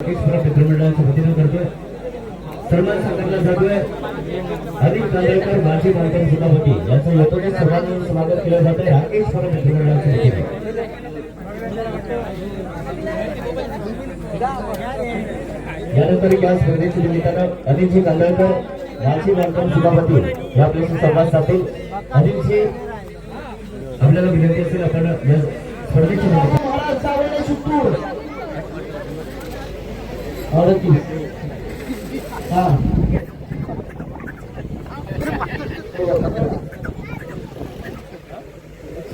मित्रमंडळाच्या वतीनं करतोय सन्मान साकारला जातोय अधिक नांदेडकर माजी मालकन सुधावती यांचं यथोचित सर्वांनी स्वागत केलं जातंय राकेश मित्रमंडळाच्या वतीने। यानंतर या स्पर्धेच्या निमित्तानं अनिलजी नांदेडकर माजी मालकन सुधावती या आपल्याशी संवाद साधतील। अनिलजी आपल्याला विनंती असेल आपण या स्पर्धेच्या निमित्तानं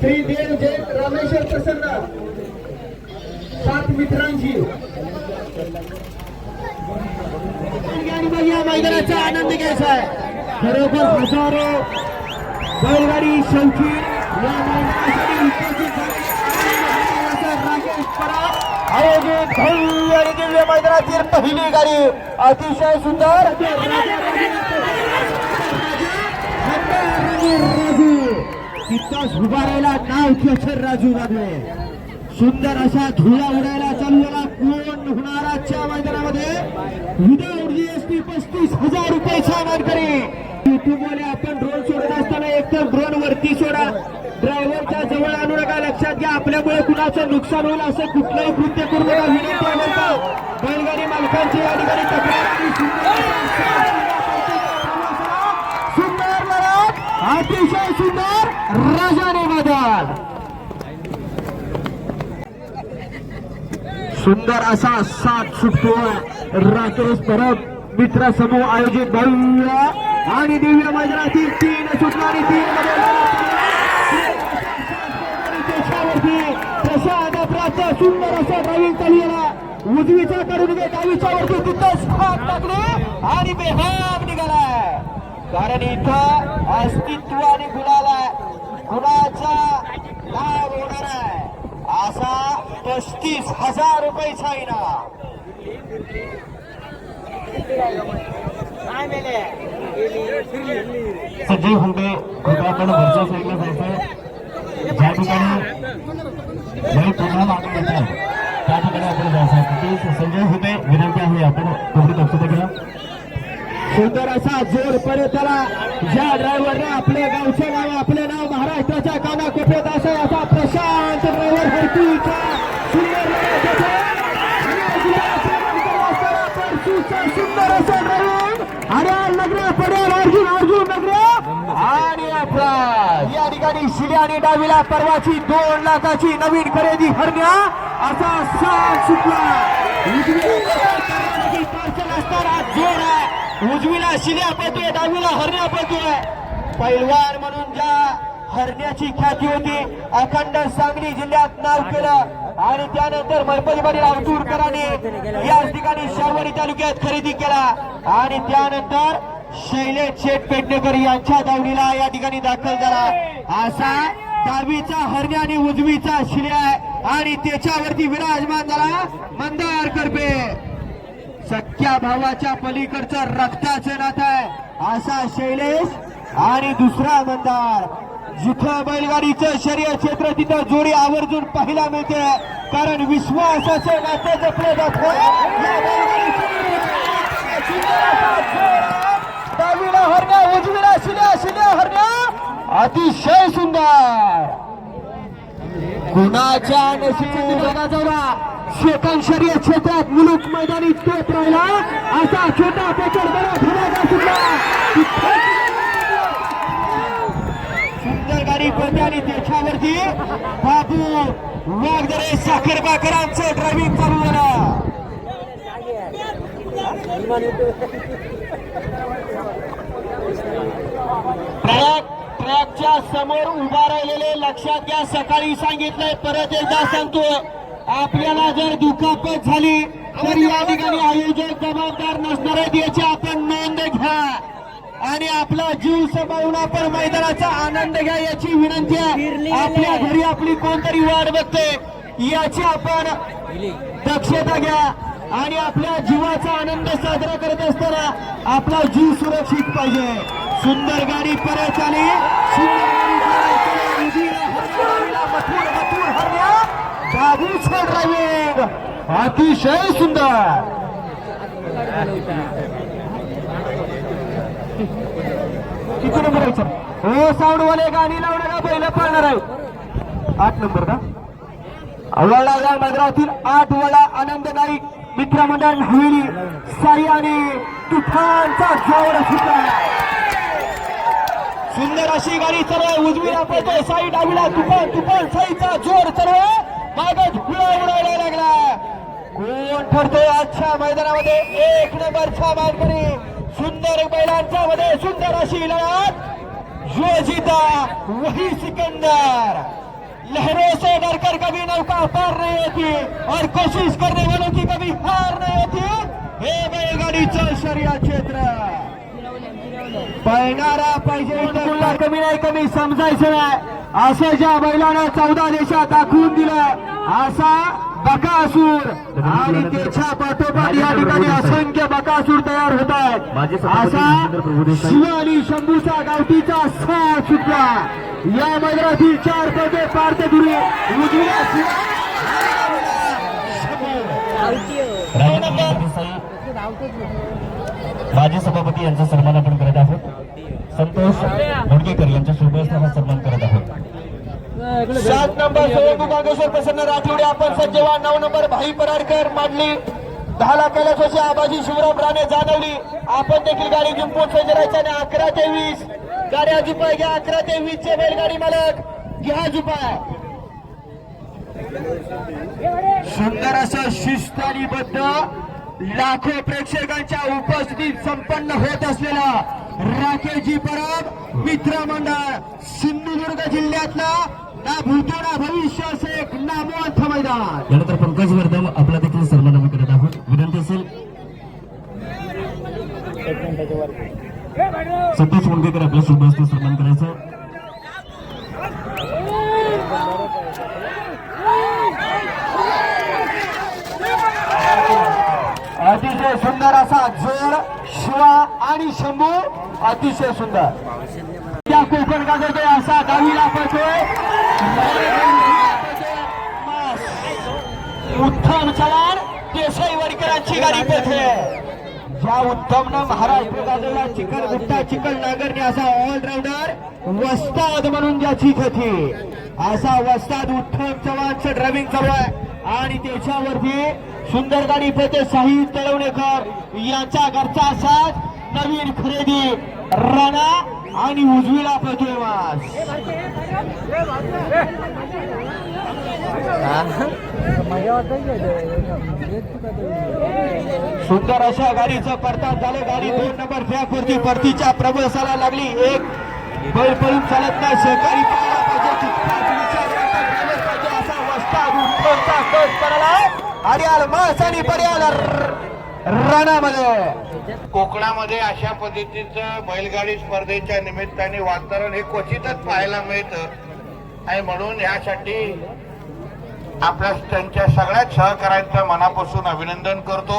श्री देव जय रामेश्वर प्रसन्न 7 मित्रांची या मैदानाचा आनंद घ्यायचा आहे। खरोखर हजारो बैलगाडी शौकीन या मैदानासाठी उपस्थित राकेश पराग आयोजित भव्य आणि दिव्य मैदानातील पहिली गाडी अतिशय सुंदर तिथंच उभारायला नाव केशर राजू लागले। सुंदर अशा धुळा उडायला चाललेला कोण होणार आजच्या मैदानामध्ये विदाऊट जीएसटी 35,000 रुपयाचा मानकरी। युट्यूबवाले आपण ड्रोन सोडत असताना एकतर ड्रोन वरती सोडा, ड्रायव्हरच्या जवळ आणू नका। लक्षात घ्या आपल्यामुळे कुणाचं नुकसान होईल असं कुठलंही कृत्य करू नका विनंती आहे म्हणतात बैलगाडी मालकांची या ठिकाणी तक्रार। सुंदर लढत अतिशय सुंदर राजाने मैदान सुंदर असा साथ सुटतोय राकेश परब मित्र समूह आयोजित भव्य आणि दिव्य मैदानातील 3 सुटला आणि 3 प्रसाद प्राप्त सुंदर असा ड्रायव्हिंग चाललेला उजवीचा काढून डावीच्या वरती तिथंच हात टाकले आणि बेहाब निघालाय। कारण इथं अस्तित्व आणि गुणाचा लाभ होणार आहे असा 35,000 रुपयाचा इनाम। संजय हुंडे कृपया आपण वरच्या साईडला जायचं। ज्या ठिकाणी वही पुन्हा मागे येतात त्या ठिकाणी आपण जायचं। संजय हुंडे विनंती आहे आपण थोडी दक्षता घ्या। सुंदर असा जोर परत त्याला ज्या ड्रायव्हरने आपल्या गावचे नाव आपले नाव महाराष्ट्राच्या कानाकोपऱ्यात असा प्रशांत ड्रायव्हर हरतीचा सुंदर असा ड्रायव्हर आणि नगर पडेल अर्जुन नगर आणि या ठिकाणी शिले आणि डावीला परवाची 2 लाखाची नवीन खरेदी हरण्या असा साथ सुटला। असताना जोर आहे उजवीला शिल्या पळतोय डावीला हरण्या पळतोय। पैलवान म्हणून ज्या हरण्याची ख्याती होती अखंड सांगली जिल्ह्यात नाव केलं आणि त्यानंतर मरपलीवाडी अवतूरकरांनी याच ठिकाणी शारवाडी तालुक्यात खरेदी केला आणि त्यानंतर शैलेश शेठ पेडणेकर यांच्या दावणीला या ठिकाणी दाखल झाला। असा डावीचा हरण्या आणि उजवीचा शिल्या आणि त्याच्यावरती विराजमान झाला मंदार करपे। सख्या भावाच्या पलीकडचं रक्ताचं नातं आहे असा शैलेश आणि दुसरा मंदार। जिथं बैलगाडीचं शर्यत क्षेत्र तिथं जोडी आवर्जून पाहायला मिळते कारण विश्वासाचं नातं जपलं जातं। डावीला हरण्या उजवीला शिल्या हरण्या अतिशय सुंदर कुणाच्या नशिबाचा शेतन शर्यत क्षेत्रात मुलुक मैदानी तोप राहिला असा छोटा पेकर बरा धमाका सुटला। सुंदर गाडी पडते आणि त्याच्यावरती बाबू वाघदरे साखरबाकरांचं ड्रायव्हिंग चालू झालं। ट्रॅकच्या समोर उभा राहिलेले लक्षात घ्या। सकाळी सांगितलंय परत एकदा सांगतो आपल्याला जर दुखापत झाली तर या ठिकाणी आयोजक जबाबदार नसणार आहेत याची आपण नोंद घ्या आणि आपला जीव सांभाळून आपण मैदानाचा आनंद घ्या याची विनंती आहे। आपल्या घरी आपली कोणतरी वाट बघते याची आपण दक्षता घ्या आणि आपल्या जीवाचा आनंद साजरा करत असताना आपला जीव सुरक्षित पाहिजे। सुंदर गाडी परत आली बाबूचं ड्रायव्हिंग अतिशय सुंदर। किती नंबर आहे सर? हो साऊंडवाले गाणी लावणार का पहिलं पाळणार आहे 8 नंबर का वडा या मैदानातील 8 वडा आनंद नाईक मित्रमंडळ हवेली साई आणि तुफानचा जोर सुद्धा सुंदर अशी गाडी सर्व उजवीला पळतोय साई डावीला तुफान तुफान साईचा जोर सर्व मागच फुला उडायला लागला कोण ठरतोय आजच्या मैदानामध्ये 1 नंबरचा मानकरी सुंदर बैलांच्या मध्ये सुंदर अशी लढत जो जीता वही सिकंदर लहरों से डरकर कभी नौका पार नहीं होती और कोशिश करने वालों की कभी हार नहीं होती हे बैलगाडीचं शर्यत क्षेत्र पळणारा पाहिजे तुला कमी नाही कमी समजायचं नाही असं ज्या बैलानं 14 देशात दाखवून दिलं असा बकासूर आणि त्याच्या पाठोपाठ या ठिकाणी असंख्य बकासूर तयार होत आहेत असा शिव आणि शंभूचा गावठीचा साथ सुद्धा या मैदानातील 4 पदे पार्थदुरी उजवीला माजी सभापती यांचा सन्मान आपण करत आहोत संतोष मुडगेकर यांच्या शुभेच्छा सन्मान करत आहोत 7 नंबर सोयंबू बागेश्वर प्रसन्न राठोडे आपण सज्जवा 9 नंबर भाई पराडकर मांडली 10 ला कैलासवासी आबाजी शिवराम राणे जानवली आपण देखील गाडी जिंकून सज्ज राहायचं आणि 11 ते 20 गाड्या जुपाय घ्या 11 ते 20 चे बैलगाडी मालक घ्या जुपाय सुंदर असं शिस्तबद्ध लाखो प्रेक्षकांच्या उपस्थितीत संपन्न होत असलेला राकेशजी परब मित्रमंडळ सिंधुदुर्ग जिल्ह्यातला ना भूतो ना भविष्य असे एक नामवंत मैदान यानंतर पंकज वर्धन आपला देखील सन्मान आम्ही करत आहोत विनंती असेल सतीश मुंडगेकर आपल्या शुभेच्छा सन्मान करायचं अतिशय सुंदर असा जोर शिवा आणि शंभू अतिशय सुंदर त्या कोकण गाजवतोय असा डावीला पळतोय उत्तम चव्हाण देसाई वडकरांची गाडी पळते ज्या उत्तमनं महाराष्ट्र गाजवला चिकन गुट्टा चिकन नागरने असा ऑलराऊंडर वस्ताद म्हणून ज्याची कथी असा वस्ताद उत्तम चव्हाणचं ड्रायव्हिंग चालू आहे आणि त्याच्यावरती सुंदर गाडी पळते साहिल तळवणेकर यांचा घरचा साथ नवीन खरेदी राणा आणि उजवीला पळतोय वास सुंदर अशा गाडीचं परतात झालं गाडी 2 नंबर ट्रॅक वरती परतीच्या प्रवासाला लागली एक बैल पळून चालत नाही सहकारी असा वस्ताद उत्तमचा कट करायला आणि आलमास आणि पर्याल राणामध्ये कोकणामध्ये अशा पद्धतीचं बैलगाडी स्पर्धेच्या निमित्ताने वातावरण हे क्वचितच पाहायला मिळतं आणि म्हणून यासाठी आपल्या त्यांच्या सगळ्याच सहकाऱ्यांचं मनापासून अभिनंदन करतो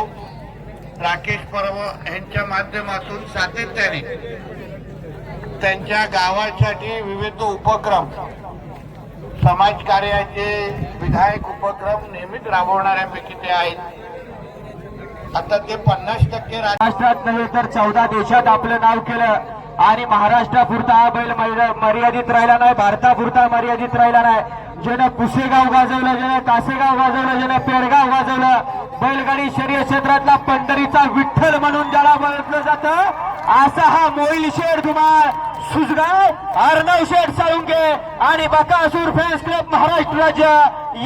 राकेश परब यांच्या माध्यमातून सातत्याने त्यांच्या गावासाठी विविध उपक्रम समाजकार्याचे विधायक उपक्रम नेहमीच राबवणाऱ्यापैकी ते आहेत आता ते 50% महाराष्ट्रात नव्हे तर 14 देशात आपलं नाव केलं आणि महाराष्ट्रापुरता हा बैल मर्यादित राहिला नाही भारतापुरता मर्यादित राहिला नाही ज्यानं पुसेगाव गाजवलं ज्यानं कासेगाव गाजवलं ज्यानं पेडगाव गाजवलं बैलगाडी शर्यत क्षेत्रातला पंढरीचा विठ्ठल म्हणून ज्याला ओळखलं जातं असा हा मोईल शेठ धुमाळ सुजगाव अर्णव शेठ साळुंके आणि बकासूर फॅन्स क्लब महाराष्ट्र राज्य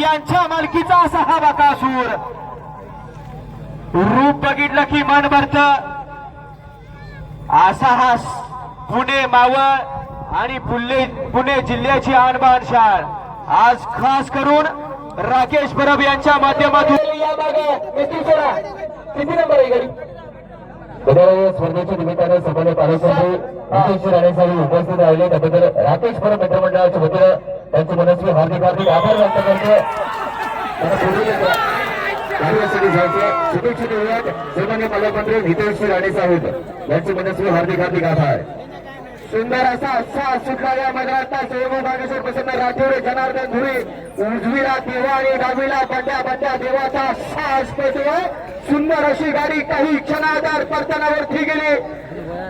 यांच्या मालकीचा असा हा बकासूर रूप बघितलं की मन भरत असा हा पुणे मावळ आणि पुणे जिल्ह्याची आणबाण शाळ आज खास करून राकेश परब यांच्या माध्यमातून किती नंबर आहे गाडी स्पर्धेच्या निमित्ताने सभेने पालकमंत्री राकेश राणेसाहेब उपस्थित राहिले त्याबद्दल राकेश परब मित्रमंडळाच्या वतीनं त्यांचे मनस्वी हार्दिक आभार व्यक्त करतो कार्यासाठी जायचं शुभेच्छा देऊयात सन्माननीय पालकमंत्री नितेश राणे साहेब यांचे मनस्वी हार्दिक आभार सुंदर असा सुटला या मैदानाचा सहयोग नागेश्वर प्रसन्न राठोड जनार्दन धुळे उजवीला देवा आणि डावीला बंड्या देवाचा साहस पेटवा. सुंदर अशी गाडी काही क्षणाधार परतनावरती गेली.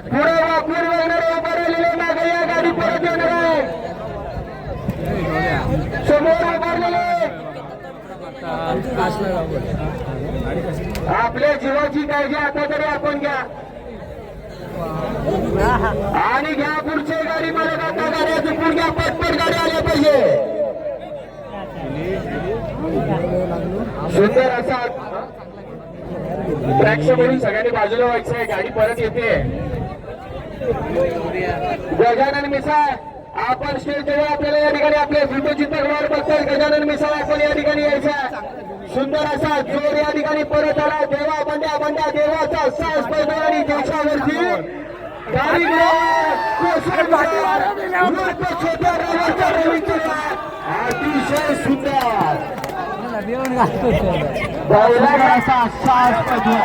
पुढे वाकून वगैरे उभारलेले मागे या गाडी परत येणार आहे. समोर उभारलेले आपल्या जीवाची काळजी आता तरी आपण घ्या आणि घ्या. पुढची गाडी मला आता गाड्या चुकून घ्या. पटपट गाड्या आल्या पाहिजे. सुंदर असा ट्रॅक समोरून सगळ्यांनी बाजूला व्हायचं आहे. गाडी परत येते. गजानन मिसाळ आपण स्टेज जवळ आपल्याला या ठिकाणी आपले फोटोचित्र वाट बघतोय. गजानन मिसाळ आपण या ठिकाणी यायचा. सुंदर असा जोर या ठिकाणी परत आला. देवा बंड्या देवाचा साहस पैदा आणि देशावरती गाडी छोट्या रवाच्या रवीच्या अतिशय सुंदर असा साहस पैदा.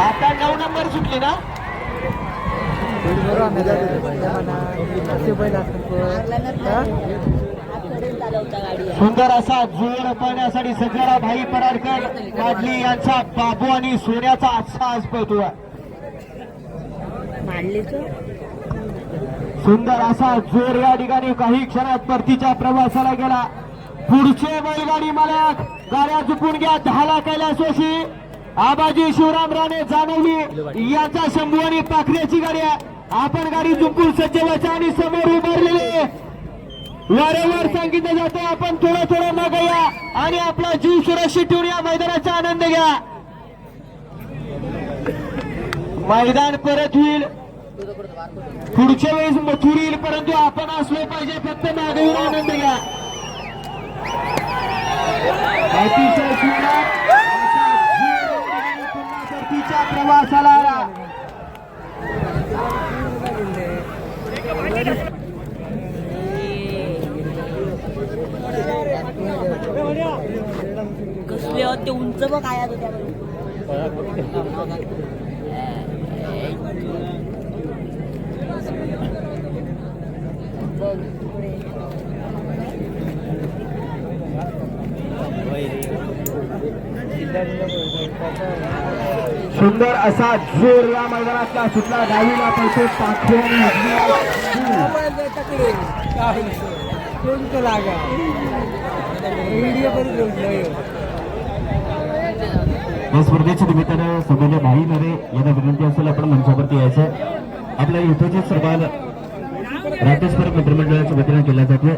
आता 9 नंबर सुटली ना. सुंदर असा जोर पाहण्यासाठी सगळ्याला भाई पराडकर माडली यांचा बाबू आणि सोन्याचा साहस पळतोय. सुंदर असा जोर या ठिकाणी काही क्षणात परतीच्या प्रवासाला गेला. पुढचे बैलगाडी मालक गाड्या चुकून घ्या. 10 कैलासवासी आबाजी शिवराम राणे जानवली यांचा शंभू आणि पाखऱ्याची गाडी आहे. आपण गाडी झुंपून सज्ज व्हायचा आणि समोर उभारलेले वारंवार सांगितलं जातं आपण थोडं मागे या आणि आपला जीव सुरक्षित ठेवून या मैदानाचा आनंद घ्या. मैदान परत होईल पुढच्या वेळेस मथुर येईल परंतु आपण असलो पाहिजे. फक्त मागे येऊन आनंद घ्या. अतिशय सुंदर परतीच्या प्रवासाला आला. कसले ते उंच बघ काय होत्या. सुंदर असा जोर या मैदानातला सुटला. डावीला पळतो पाखरे या स्पर्धेच्या निमित्तानं सगळ्या भाई नरे यांना विनंती असेल आपण मंचावरती यायचं. आपल्या इथेचे सन्मान राकेशपर मित्रमंडळाच्या वतीनं केला जातो.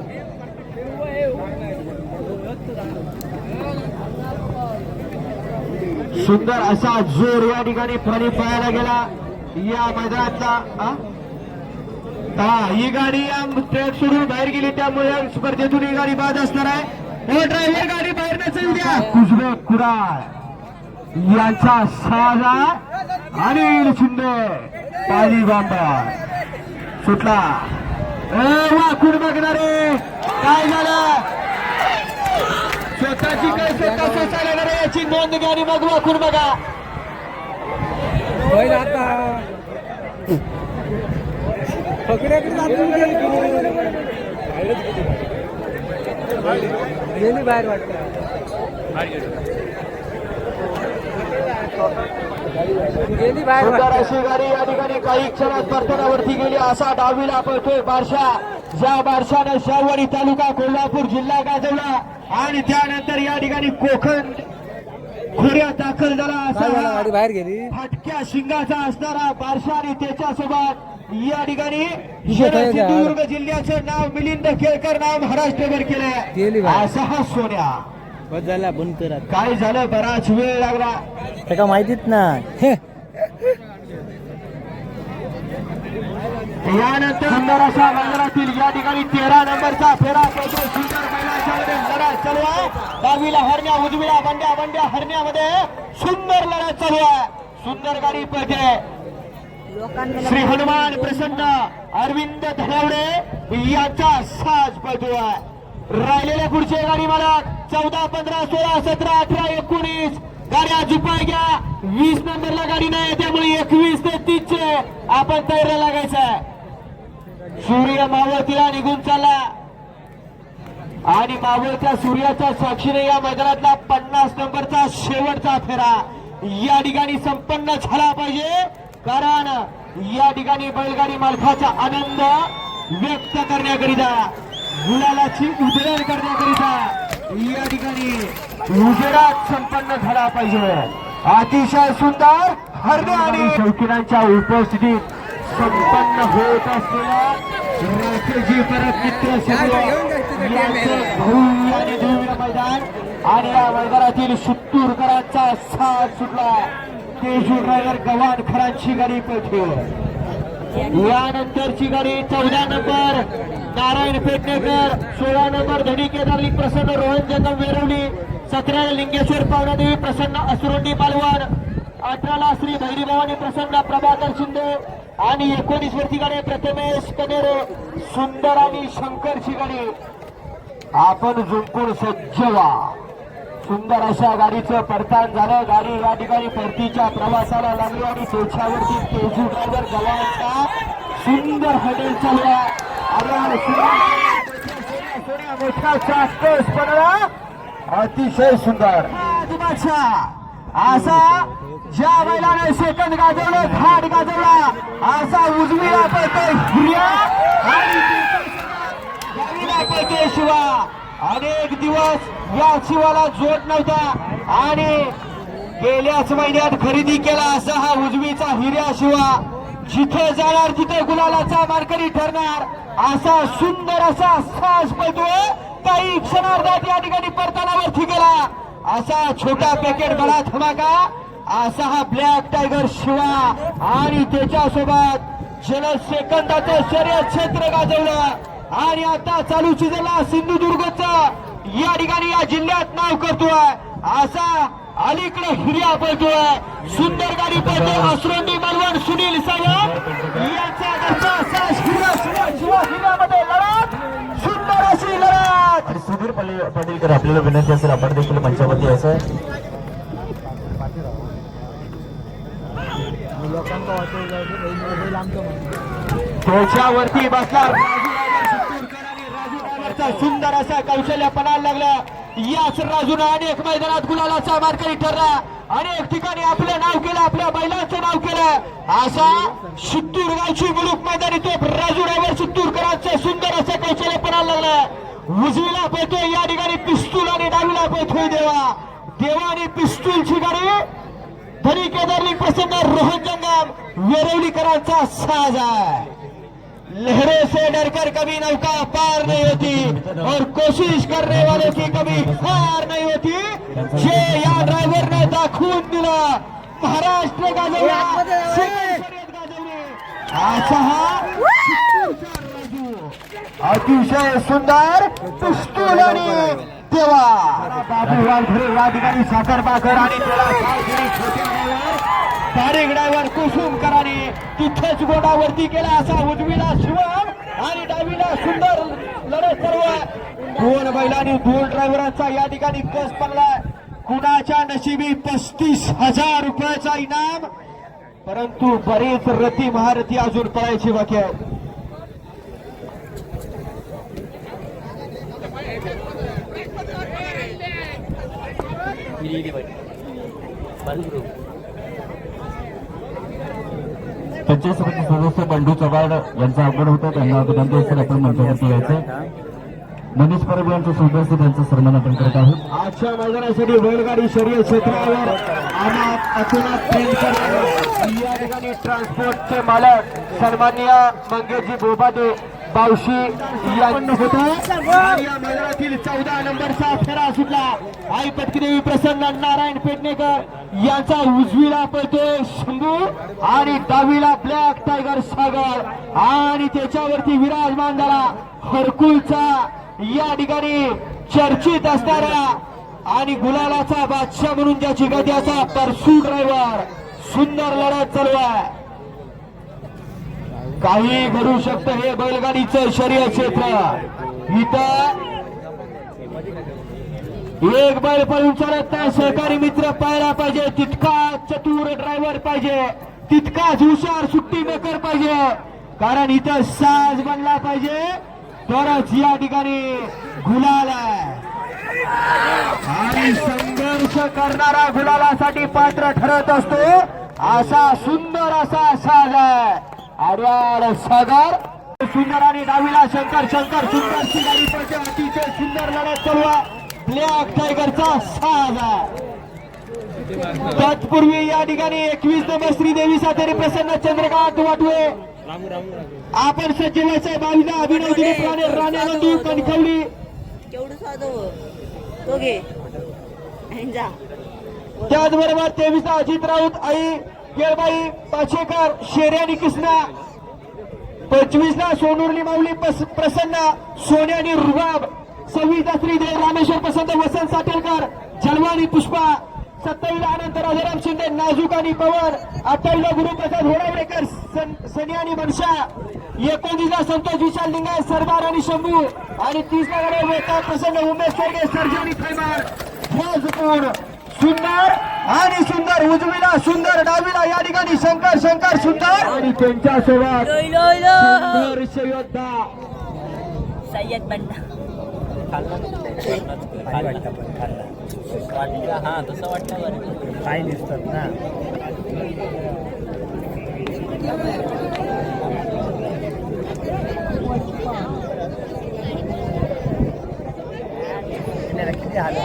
सुंदर असा जोर या ठिकाणी पाणी पाहायला गेला या मैदानातला. ही गाडी या ट्रॅक सोडून बाहेर गेली त्यामुळे स्पर्धेतून ही गाडी बाद असणार आहे. हो ड्रायव्हर गाडी बाहेर नसेल द्या. कुजबे कुडाळ यांचा साजा अनिल शिंदे पाली बांबा सुटला. वाकून बघणारे काय झालं स्वतःची काय स्वतः सोसायला याची नोंद घ्या आणि मग वाकून बघा. बाहेर वाटत सुंदर अशी गाडी या ठिकाणी काही क्षणात परतनावरती गेली. असा डावीला पळतोय बारशा. ज्या बारशानं शाहवाडी तालुका कोल्हापूर जिल्हा गाजवला आणि त्यानंतर या ठिकाणी कोकण खोऱ्यात दाखल झाला. असा बाहेर गेली फाटक्या शिंगाचा असणारा बारशा आणि त्याच्यासोबत या ठिकाणी सिंधुदुर्ग जिल्ह्याचं नाव मिलिंद केळकर नाव महाराष्ट्रभर केलंय. असा हा सोन्या झाला बंद करा. काय झालं बराच वेळ लागला ते का माहितीच ना. यानंतर सुंदर अशा मंदिरातील या ठिकाणी 13 नंबरचा फेरा पडतो. सुंदर बैलाच्या लढा चालू आहे. डावीला हरण्या उजवीला बंड्या हरण्यामध्ये सुंदर लढा चालू आहे. सुंदर गाडी पळते. श्री हनुमान प्रसन्न अरविंद धनावडे यांचा साज पळतो आहे. राहिलेल्या पुढचे गाडी मालक 14, 15, 16, 17, 18, 19 गाड्या झुपाय घ्या. 20 नंबरला गाडी नाही त्यामुळे 21 ते 30 चे आपण तयारीला लागायचं आहे. सूर्य मावळतीला निघून चालला आणि मावळत्या सूर्याच्या साक्षीने या मैदानातला 50 नंबरचा शेवटचा फेरा या ठिकाणी संपन्न झाला पाहिजे. कारण या ठिकाणी बैलगाडी मालकाचा आनंद व्यक्त करण्याकरिता गुलालाची उधळण करण्याकरिता या ठिकाणी उजेडात संपन्न झाला पाहिजे. अतिशय सुंदर हरणे आणि शौकीनांच्या उपस्थितीत संपन्न होत असलेला राष्ट्रजी परत मित्र संघ यांचं भव्य आणि दिव्य मैदान आणि या मैदानातील शित्तूरकरांचा साथ सुटला. तेजू ड्रायव्हर गव्हाणखरांची गाडी पळते. यानंतरची गाडी 14 नंबर नारायण पेडणेकर, 16 नंबर धडी केदारलिंग प्रसन्न रोहन जंगम वेरवली, 17 लिंगेश्वर पावनादेवी प्रसन्न असुरोंडी मालवण, 18 श्री भैरी भवानी प्रसन्न प्रभाकर शिंदे आणि 19 वरची गाडी प्रथमेश कनेरे सुंदर आणि शंकरची गाडी. आपण झुंकून सज्ज व्हा. सुंदर अशा गाडीचं परतान झालं. गाडी या ठिकाणी परतीच्या प्रवासाला लागली आणि त्याच्यावरती तेजू ड्रायव्हर गव्हाणचा सुंदर हॉटेल चालू आहे. मोठा चाकस पडला. अतिशय सुंदर असा ज्या बैलाने सेकंद गाजवलं घाट गाजवला असा उजवीला पळतोय हिर्या आणि डावीला पळतोय शिवा. अनेक दिवस या शिवाला जोड नव्हता आणि गेल्याच महिन्यात खरेदी केला असा हा उजवीचा हिर्या शिवा. जिथे जाणार तिथे गुलालाचा मार्करी ठरणार असा सुंदर असा साज पळतोय. काही क्षणार्धात या ठिकाणी परतानावरती गेला असा छोटा पॅकेट बडा धमाका असा हा ब्लॅक टायगर शिवा आणि त्याच्यासोबत जलद सेकंदाचं शर्यत क्षेत्र गाजवलं आणि आता चालू सीझनला सिंधुदुर्गचा या ठिकाणी या जिल्ह्यात नाव करतोय असा अलीकडे हिर्या पळतोय. सुंदर गाडी पळतोय. असरोंडी मालवण सुनील सावंत यांचा घरचा सास हिर्यामध्ये लढत सुंदर अशी लढत. आणि सुधीर पाटीलकर आपल्याला विनंती असेल आपण देखील मंचावरती यायचं. त्याच्यावरती बसला राजू ड्रायव्हरचा सुंदर असा कौशल्य पणाला लागला. याच राजूने अनेक मैदानात गुलालाचा मार्करी ठरला. अनेक ठिकाणी आपलं नाव केलं, आपल्या बैलाचं नाव केलं. असा शित्तूर गावची मुलूक मैदानी तो राजू ड्रायव्हर शित्तूरकरांचं सुंदर असं कौशल्य पणाला लागलं. उजवीला पळतोय या ठिकाणी पिस्तूल आणि डावीला पळतोय देवा. देवा आणि पिस्तूलची गाडी धनी केदारलिंग प्रसन्न रोहन जंगम वेरवलीकरांचा साज आहे. लहरों से डरकर कभी नौका पार नहीं होती और कोशिश करने वालों की कभी हार नहीं होती. जे या ड्रायव्हर ने दाखवून दिलं महाराष्ट्र गाजवला शर्यत गाजवली असा हा अतिशय सुंदर पिस्तूल आणि देवा. बाबू वालघरे या ठिकाणी साखर बाकर आणि तारीख ड्रायव्हर कुसुमकरांनी तिथेच गोडावरती केला असा उजवीला शिवम आणि डावीला सुंदर लढत सर्व. दोन बैलांनी दोन ड्रायव्हरांचा या ठिकाणी कस पडलाय. कुणाच्या नशिबी 35,000 रुपयाचा इनाम. परंतु बरेच रती महारथी अजून पळायची बाकी आहे. पंचायत सदस्य बंडू चव्हाण यांचं आगमन होतं. त्यांना विनंती असेल आपण मंचावरती यायचं. मनीष परब यांच्या सुदर्शन त्यांचा सन्मान आपण करत आहोत. आजच्या मैदानासाठी बैलगाडी शर्यत क्षेत्रावर अतुनाथ पेंडकर या ठिकाणी ट्रान्सपोर्टचे मालक सन्माननीय मंगेशजी बोबादे बावशी यांना होता. या मैदानातील 14 नंबरचा फेरा सुटला. आई पटकीदेवी प्रसन्न नारायण पेडणेकर यांचा उजवीला पळतोय शंभू आणि डावीला ब्लॅक टायगर सागर आणि त्याच्यावरती विराजमान झाला हरकुलचा या ठिकाणी चर्चित असणारा आणि गुलालाचा बादशाह म्हणून ज्याची गती असा परसू ड्रायव्हर. सुंदर लढत चालू आहे. काही घडू शकतं हे बैलगाडीचं शर्यत क्षेत्र. इथं एक बैल पळून चालत नाही, सहकारी मित्र पाहायला पाहिजे, तितका चतुर ड्रायव्हर पाहिजे, तितकाच हुशार सुट्टी मेकर पाहिजे, कारण इथं साज बनला पाहिजे तरच या ठिकाणी गुलाल आहे. आणि संघर्ष करणारा गुलालासाठी पात्र ठरत असतो, असा सुंदर असा साज आहे. आड्याळ सागर सुंदर आणि डावीला शंकर सुंदरची गाडी पडते, अतिशय सुंदर लढत चालू आहे. ब्लॅक टायगरचा साज आहे. तत्पूर्वी या ठिकाणी 21 नंबर श्रीदेवी सातेरी प्रसन्न चंद्रकांत वाटवे आपण सज्जवायचा 22 अभिनव दिलीप राणे नंदू कणकवली केवढं साधं तो घे आणि जा. त्याचबरोबर 23 अजित राऊत आई केळबाई पाचेकर शेर्यानी कृष्णा 25 सोनुर्ली माऊली प्रसन्न सोन्यानी रुबाब 26 श्रीदेव रामेश्वर प्रसन्न वसंत साटेलकर जलवानी पुष्पा 27 अनंत राजाराम शिंदे नाजूक आणि पवन 28 गुरुप्रसाद होडावडेकर सनी आणि मनशा 29 संतोष विशाल लिंगाय सरदार आणि शंभू आणि 30 वेता प्रसन्न उमेश सोगे सर्जनी थैमान ध्वजपूर सुंदर आणि सुंदर उजवीला सुंदर डावीला या ठिकाणी शंकर सुंदर आणि त्यांच्यासोबत संघर्ष योद्धा सय्यद बंडा. हा तसं वाटतं बरं काय दिसतात ना. किती हाल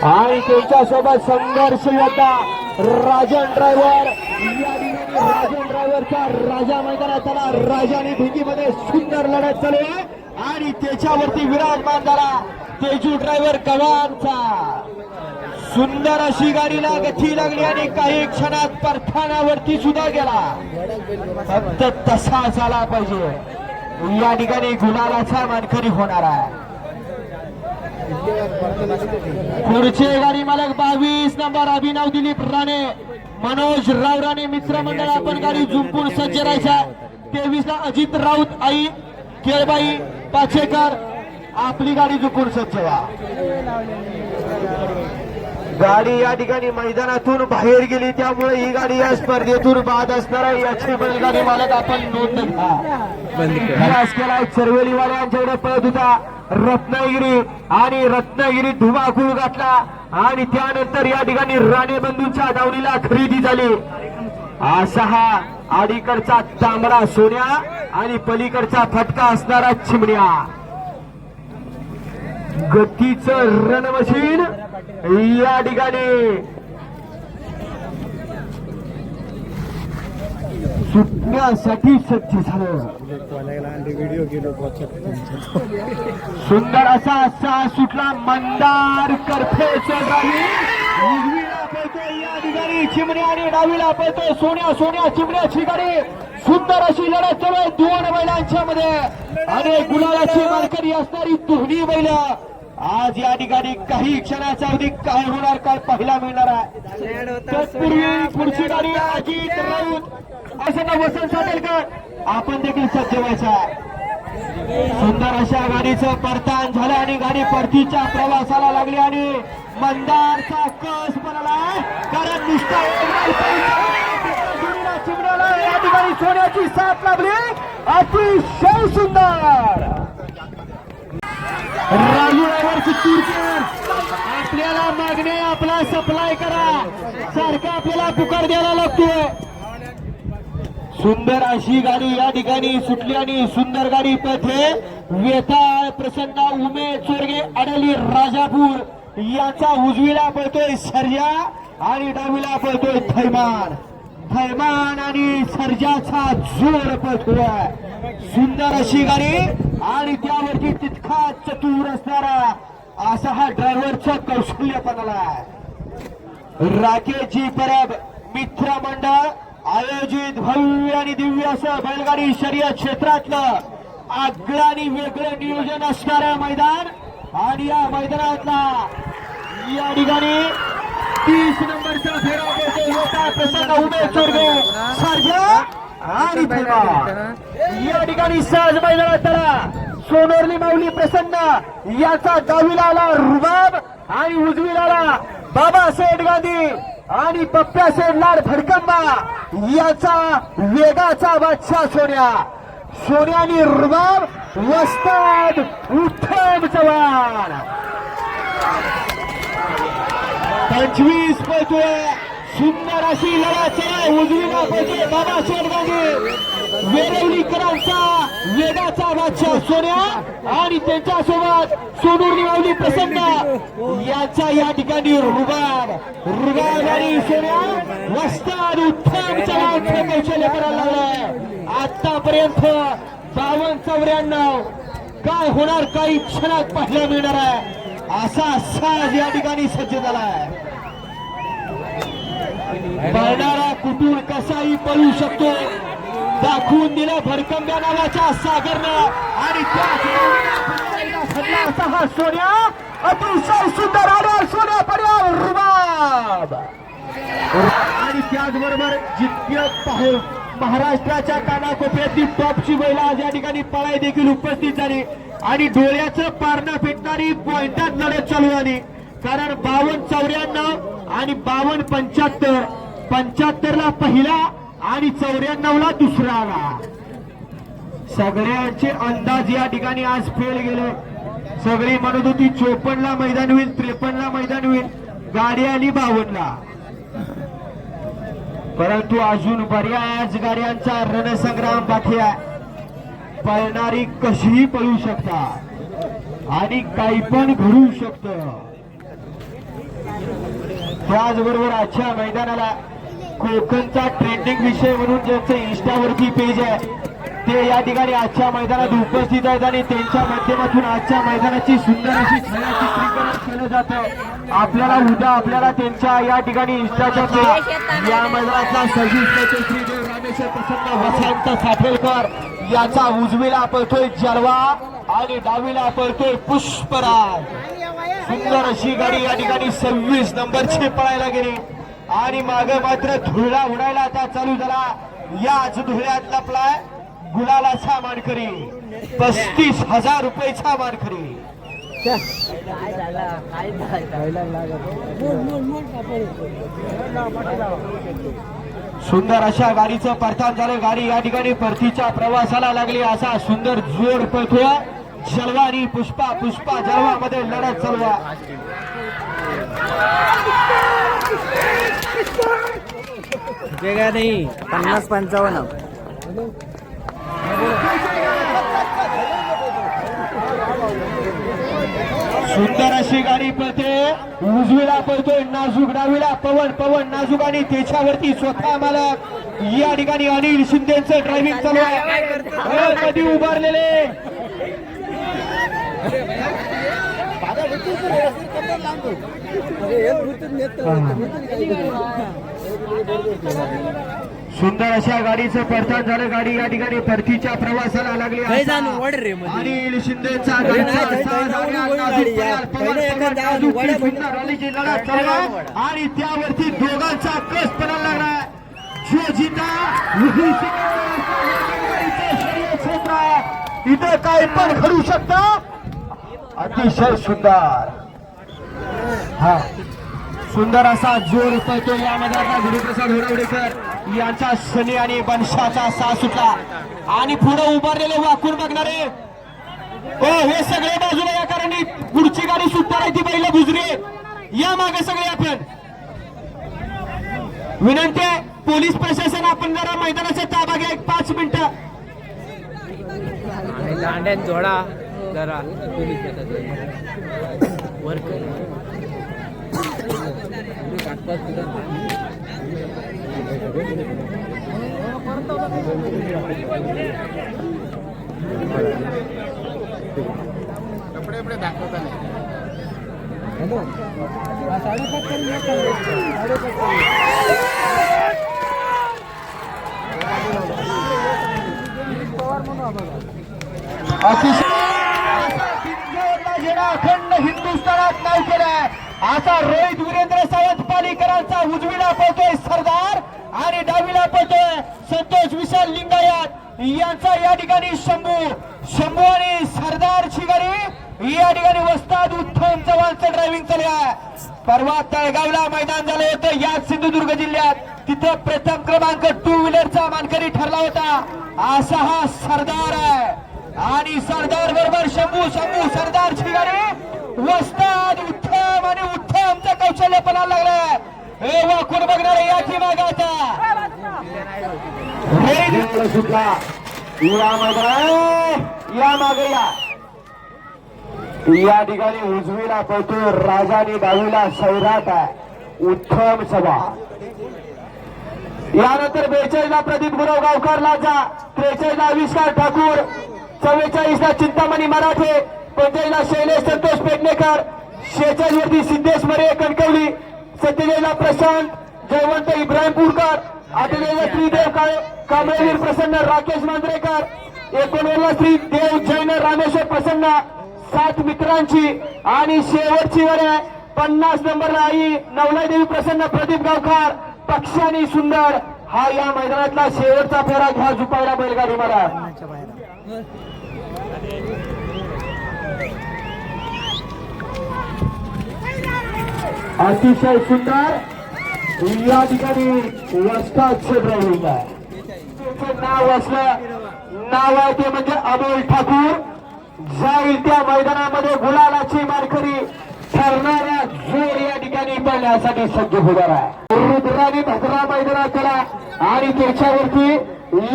आणि त्यांच्यासोबत संघर्ष योद्धा राजन ड्रायव्हर या ठिकाणी राजन ड्रायव्हरचा राजा मैदानात त्याला राजाने भिंतीमध्ये सुंदर लढत चालू आहे आणि त्याच्यावरती विराजमान झाला तेजू ड्रायव्हर कवानचा. सुंदर अशी गाडीला गती लागली आणि काही क्षणात परथानावरती सुद्धा गेला, फक्त तसा झाला पाहिजे. या ठिकाणी गुलालाचा मानकरी होणार आहे. पुढचे गाडी मालक 22 नंबर अभिनव दिलीप राणे मनोज रावराणे मित्रमंडळ आपण गाडी जुंपून सज्ज राहायचा. 23 अजित राऊत आई केळबाई पाचेकर आपली गाडी जुंपून सज्ज व्हा. गाडी या ठिकाणी मैदानातून बाहेर गेली त्यामुळे ही गाडी या स्पर्धेतून बाद असणार आहे याची बैलगाडी मालक आपण नोंद घ्या. केला चरवेलीवाल्यांच्याकडे पळत होता रत्नागिरी आणि रत्नागिरी धुमाकूळ घातला आणि त्यानंतर या ठिकाणी राणे बंधूंच्या दावणीला खरेदी झाली. असा हा आडीकडचा तांबडा सोन्या आणि पलीकडचा फटका असणारा चिमण्या. गतीचं रणमशीन या ठिकाणी सुटण्यासाठी सज्ज झालं. सुंदर असा सुटला मंदार करफेच्या गाडी उजवीला पळतोय या ठिकाणी चिमण्या आणि डावीला पळतोय सोन्या चिमण्याची गाडी. सुंदर अशी लढत चालू आहे दोन बैलांच्या मध्ये आणि गुलालाची मालकरी असणारी दोन्ही बैल आज या ठिकाणी काही क्षणाच्या अवधी काय होणार काय पाहायला मिळणार आहे. तत्पूर्वी पुढची गाडी अजित राऊत असं वसंत साटेलकर आपण देखील सज्ज व्हायचा. सुंदर अशा गाडीचं परतान झालं आणि गाडी परतीच्या प्रवासाला लागली आणि मंदारचा कस बनला कारण नुसता चिमण्याला या ठिकाणी सोन्याची साथ लागली. अतिशय सुंदर आपल्याला मागणे आपला सप्लाय करा सारखा आपल्याला पुकार द्यायला लागतोय. सुंदर अशी गाडी या ठिकाणी सुटली आणि सुंदर गाडी पथे वेताळ प्रसन्न उमेश चोरगे अडली राजापूर याचा उजवीला पळतोय सर्जा आणि डावीला पळतोय थैमान आणि सर्जाचा जोर पळतोय. सुंदर अशी गाडी आणि त्यावरती तितका चतुर असणारा असा हा ड्रायव्हरचा कौशल्य पणाला. राकेशजी परब मित्रमंडळ आयोजित भव्य आणि दिव्य असं बैलगाडी शर्यत क्षेत्रातलं आगळं आणि वेगळं नियोजन असणारं मैदान आणि या मैदानातला या ठिकाणी 30 नंबरचा फेरा पडतो मोठा प्रसन्न उमेश चोरगे सारख्या आणि थेंबा. या ठिकाणी सहज मैदानात त्याला सोनोरली माऊली प्रसन्न याचा डावीला आला रुबाब आणि उजवीला आला बाबासाहेब गांधी आणि पप्प्यासाहेब लाड भडकंबा याचा वेगाचा बादशाह सोन्या. सोन्यानी रुबाब वस्ताद उत्तम चव्हाण 25 पळतोय. सुंदर अशी लढा उजवीला पळतोय बाबासाहेब गांधी वेरवलीकरांचा वेगाचा बादशाह सोन्या आणि त्यांच्यासोबत सोनूरली माऊली प्रसन्न याचा या ठिकाणी रुबाब आणि सोन्या वस्ताद उत्तम चव्हाण कौशल्य करायला लागलाय. आतापर्यंत 52-94 काय होणार काही क्षणात पाहायला मिळणार आहे असा साज या ठिकाणी सज्ज झालाय. पळणारा कुटूर कसाही पळू शकतो दाखवून दिलं भडकंब्या नावाच्या सागरनं आणि असा हा सोन्या अतिशय सुंदर आले सोन्या पर्याय रुबाब. आणि त्याचबरोबर जितके महाराष्ट्राच्या कानाकोपऱ्यातली टॉपची बैल आज या ठिकाणी पळाई देखील उपस्थित झाली आणि डोळ्याचं पारणं फेकणारी पॉइंटात लढत चालू झाली. कारण 52-94 आणि 52-75 75ला पहिला आणि 94ला दुसरा आला. सगळ्यांचे अंदाज या ठिकाणी आज फेल गेले. सगळी म्हणत होती 54ला मैदान होईल 53ला मैदान होईल गाडी आली 52ला. परंतु अजून बऱ्याच गाड्यांचा रणसंग्राम बाकी आहे. पळणारी कशीही पळू शकतात आणि काही पण घडू शकतं. त्याचबरोबर आजच्या मैदानाला कोकणचा ट्रेंडिंग विषय म्हणून ज्यांचं इंस्टावरती पेज आहे ते या ठिकाणी आजच्या मैदानात उपस्थित आहेत आणि त्यांच्या माध्यमातून आजच्या मैदानाची सुंदर अशी छायाचित्रीकरण केलं जातं. आपल्याला त्यांच्या या ठिकाणी इंस्टाच्या या मैदानातला सजीव श्रीदेव रामेश्वर प्रसन्न वसंत साठेलकर याचा उजवीला पळतोय जलवा आणि डावीला पळतोय पुष्पराज. सुंदर अशी गाडी या ठिकाणी 26 नंबरची पळायला गेली आणि मागे मात्र धुळा उडायला आता चालू झाला. याच धुळ्यात लपलाय गुलालाचा मानकरी 35,000 रुपयाचा मानकरी. सुंदर अशा गाडीचं परतान झालं. गाडी या ठिकाणी परतीच्या प्रवासाला लागली. असा सुंदर जोड पळतोय जलवा आणि पुष्पा जलवा मध्ये लढत चालू आहे. जगा नाही 50-55 सुंदर अशी गाडी पळते. उजवीला पळतोय नाजूक डावीला पवन नाजूक आणि त्याच्यावरती स्वतः मालक या ठिकाणी अनिल शिंदेचं ड्रायव्हिंग चालू आहे. मध्ये उभारलेले सुंदर अशा गाडीचं पडताळ झालं. गाडी या ठिकाणी परतीच्या प्रवासाला लागली. अनिल शिंदेचा आणि त्यावरती दोघांचा कस पडायला लागला. इथं काय पण घडू शकतं. अतिशय सुंदर हा सुंदर असा जोर पळतो या मैदानात. गुरुप्रसाद होरवडेकर यांचा शनी आणि बनशाचा साथ सुटला आणि पुढे उभारलेले वाकून बघणारे हे सगळे बाजूला या कारण पुढची गाडी सुटणार आहे ती पहिलं गुजरे या मागे सगळे आपण विनंती आहे. पोलीस प्रशासन आपण जरा मैदानाचा ताबा घ्या 5 मिनिटं. दांड्यात जोडा जरा कपडे दाखवता नाही. अखंड हिंदुस्थानात नाव केलंय असा रोहित वीरेंद्र सावंत पालीकरांचा उजवीला पळतोय सरदार आणि डावीला पळतोय संतोष विशाल लिंगायत यांचा या ठिकाणी शंभू आणि सरदारची गाडी या ठिकाणी वस्ताद उत्तम चव्हाणचं ड्रायव्हिंग चालू आहे. परवा तळगावला मैदान झालं होतं या सिंधुदुर्ग जिल्ह्यात, तिथं प्रथम क्रमांक 2 व्हीलरचा मानकरी ठरला होता. असा हा सरदार आहे आणि सरदार बरोबर शंभू सरदारची गाडी वस्ताद उत्तम आणि उत्तमचं कौशल्य पणाला लागलंय. हे वाकून बघणार या मागे आता सुटला या मागे या ठिकाणी उजवीला पळतोय राजानी डावीला सैराट आहे उत्तम सभा. यानंतर 42ला प्रदीप गुरव गावकर लाजा, 43ला आविष्कार ठाकूर, 44ला चिंतामणी मराठे, 45ला शैलेश संतोष पेडणेकर, 46 वरती सिद्धेश मरे कणकवली, 47ला प्रशांत जयवंत इब्राहिमपूरकर, 48ला श्रीदेव कांबळेवीर प्रसन्न राकेश मांजरेकर, 49ला श्री देव जैन रामेश्वर प्रसन्न, 7 मित्रांची आणि शेवटची वर आहे 50 नंबरला आई नवलादेवी प्रसन्न प्रदीप गावकर पक्षानी सुंदर. हा या मैदानातला शेवटचा फेरा घ्या झुपायला बैलगाडी मला. अतिशय सुंदर या ठिकाणी वस्तादचं ड्रायव्हिंग आहे. नाव आहे ते म्हणजे अमोल ठाकूर. जाईल त्या मैदानामध्ये गुलालाची मानकरी ठरणारा जोर या ठिकाणी पळण्यासाठी सज्ज होणार आहे. रुद्राने भद्रा मैदानाला आणि त्याच्यावरती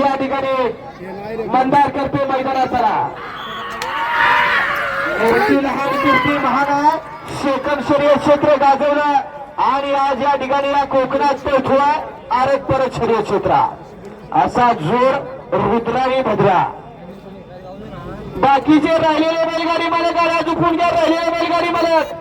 या ठिकाणी मंदार करते मैदानाला. लहान कीर्ती महान आहे, सेकंद शर्यत क्षेत्र गाजवलं आणि आज या ठिकाणी या कोकणात पोहोचवा आरत परत शर्यत क्षेत्र. असा जोर रुद्राने भद्रा. बाकीचे राहिलेले बैलगाडी मालक आला झुकून घ्या. राहिलेले बैलगाडी मालक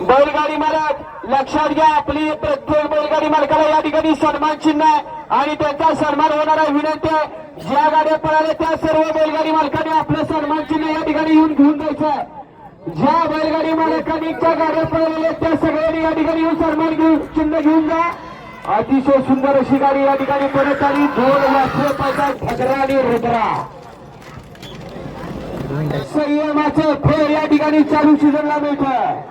बैलगाडी मालक लक्षात घ्या. आपली प्रत्येक बैलगाडी मालकाला या ठिकाणी सन्मान चिन्ह आहे आणि त्यांचा सन्मान होणार आहे. विनंती आहे ज्या गाड्या पळाल्या त्या सर्व बैलगाडी मालकांनी आपलं सन्मान चिन्ह या ठिकाणी येऊन घेऊन जायचं आहे. ज्या बैलगाडी मालकांनी ज्या गाड्या पळवल्या त्या सगळ्यांनी या ठिकाणी येऊन सन्मान चिन्ह घेऊन जा. अतिशय सुंदर अशी गाडी या ठिकाणी परत आली. 2 वाजले पाहिजे भद्रा आणि रुद्रा. संयमाचं फेर या ठिकाणी चालू सीझनला मिळतं.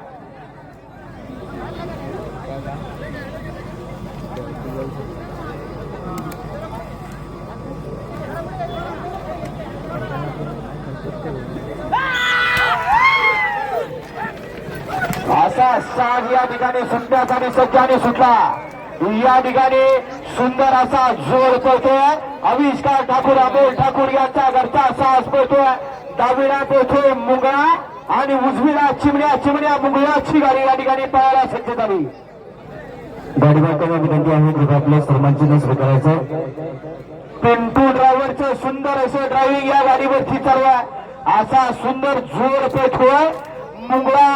असा साज या ठिकाणी सुटण्याचा आणि सज्जाने सुटला. या ठिकाणी सुंदर असा जोर पळतोय. आविष्कार ठाकूर अमोल ठाकूर यांचा घरचा साज पळतोय. डावीला पळतोय मुंगळा आणि उजवीला चिमण्या मुंगळाची गाडी या ठिकाणी पळायला सज्ज झाली. गाडी मालकांना विनंती आहे की आपल्या सर्वांची स्वीकारायचं. पिंटू ड्रायव्हरचं सुंदर असं ड्रायव्हिंग या गाडीवरती चालू आहे. असा सुंदर जोर पळतोय मुंगळा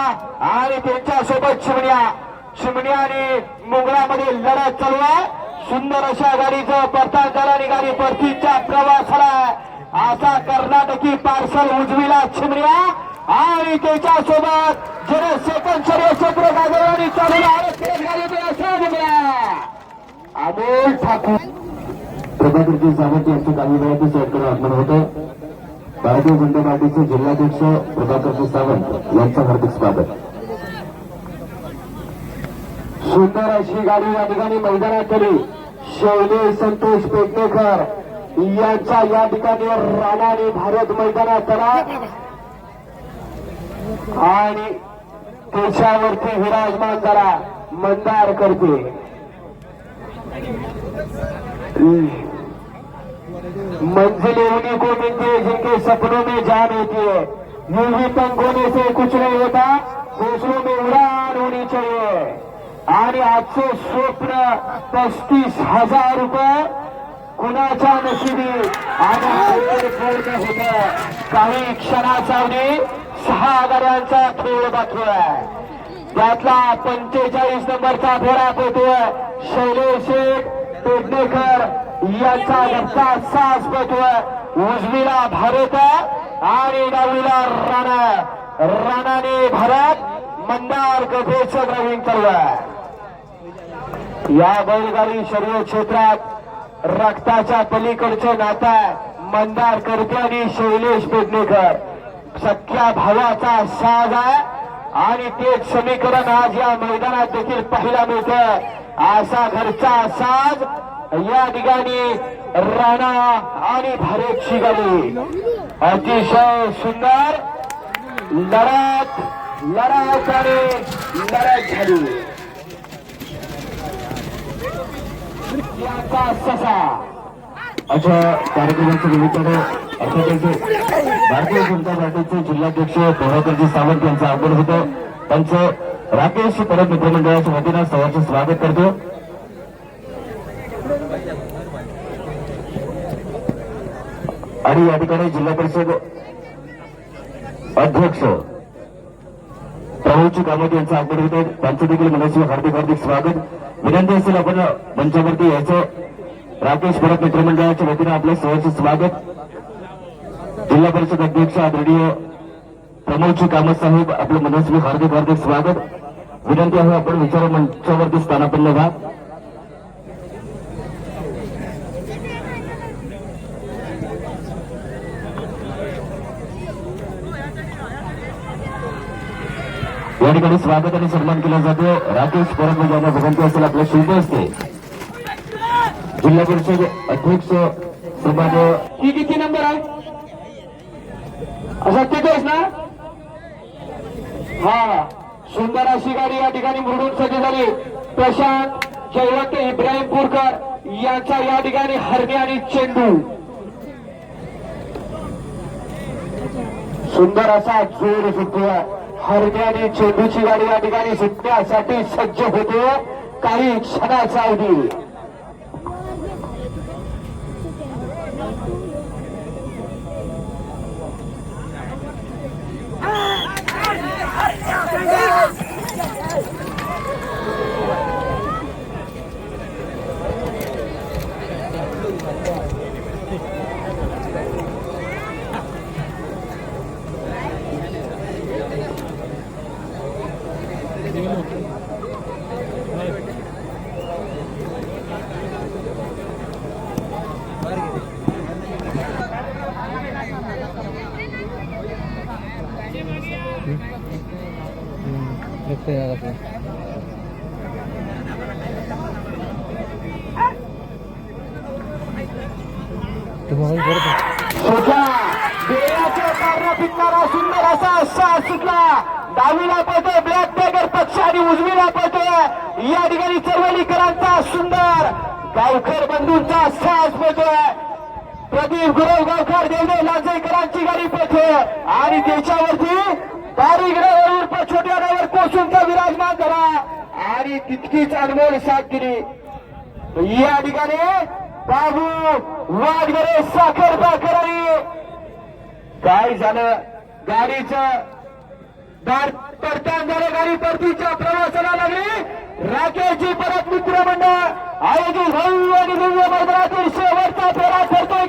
आणि त्यांच्यासोबत चिमण्या आणि मुंगळामध्ये लढत चालू आहे. सुंदर अशा गाडीचं परतान झाला गाडी परतीच्या प्रवासाला. असा कर्नाटकी पार्सल उजवीला चिमण्या आणि त्याच्यासोबत जर सेकंड शर्यत क्षेत्र गाजवणारी चालू अमोल ठाकूर प्रभाकरजी सावंत यांचं काही वेळाची सेट आगमन होतं. भारतीय जनता पार्टीचे जिल्हाध्यक्ष प्रभाकरजी सावंत यांचं हार्दिक स्वागत. सुंदर अशी गाडी या ठिकाणी मैदानात केली. शैलेश संतोष पेडणेकर यांचा या ठिकाणी राणाने भारत मैदानात करा आणि त्याच्यावरती विराजमान करा मंदार करते. मंजिल उन्हीं को मिलती है जिनके सपनों में जान होती है. यूं ही पंख होने से कुछ नहीं होता, हौसलों में उड़ान होनी चाहिए. आणि आजचे स्वप्न 35,000 रुपये कुणाच्या नशिबी आणि होत. काही क्षणाचा 6 गाड्यांचा खेळ बाकी आहे. त्यातला 45 नंबरचा फेरा पळतोय शैलेश पेडणेकर यांचा घरचा सास पळतोय उजवीला भारत आणि डावीला राणाने भारत मंदार गभेचं ड्रायव्हिंग चालू आहे. या बैलगाडी शर्यत क्षेत्रात रक्ताच्या पलीकडचं नातं आहे. मंदार करते आणि शैलेश पेडणेकर सख्या भावाचा साज आहे आणि तेच समीकरण आज या मैदानात देखील पाहायला मिळतं. असा घरचा साज या ठिकाणी राणा आणि भारतची गाडी अतिशय सुंदर लढत आणि लढत झाली. याचा ससा अशा कार्यक्रमाच्या निमित्ताने भारतीय जनता पार्टीचे जिल्हाध्यक्ष प्रभाकरजी सावंत यांचं आगमन होतं. त्यांचं राकेश परब मित्रमंडळाच्या वतीनं सहर्ष स्वागत करतो. आणि या ठिकाणी जिल्हा परिषद अध्यक्ष प्रभूजी कामत यांचं आगमन होतं. त्यांचं देखील मनाशी हार्दिक हार्दिक स्वागत. विनंती असेल आपण मंचावरती यायचं. राकेश परब मित्रमंडळाच्या वतीनं आपलं सहर्ष स्वागत. जिल्हा परिषद अध्यक्ष आदरणीय प्रमोदजी कामत साहेब आपलं मनस्वी हार्दिक हार्दिक स्वागत. विनंती आहे आपण विचार मंचावरती स्थानापन्न व्हा. या ठिकाणी स्वागत आणि सन्मान केला जातो. राकेश परब यांना विनंती असेल आपल्या शुल्क असते. जिल्हा परिषद अध्यक्ष सन्मान्य ही किती नंबर आहे असं तिथेच ना. हा सुंदर अशी गाडी या ठिकाणी मुरडून सज्ज झाली. प्रशांत जयवंत इब्राहिमपूरकर यांचा या ठिकाणी हरणे आणि चेंडू सुंदर असा जोर सुटतोय. हरणे आणि चेंडूची गाडी या ठिकाणी सुटण्यासाठी सज्ज होते. काही क्षणाचा अवधी फिरणारा सुंदर असा साथ सुटला. डावीला पळतोय ब्लॅक टायगर पक्ष आणि उजवीला पळतोय या ठिकाणी चरवलीकरांचा सुंदर गावकर बंधूंचा साथ पळतोय. प्रदीप गुरव गावकर देवदेव लांजेकरांची गाडी पळतोय आणि त्याच्यावरती बारीगडावर उर्फ छोट्या गावावर कोसूंचा विराजमान झाला आणि तितकीच अनमोल साथ दिली. या ठिकाणी बाबू वाघरे साखर बाकरांनी काय झालं गाडीचं दार पडताना झालं. गाडी परतीच्या प्रवासाला लागली. राकेशजी परब मित्रमंडळ आयोजित भव्य आणि दिव्य मैदानातील शेवटचा फेरा ठरतोय.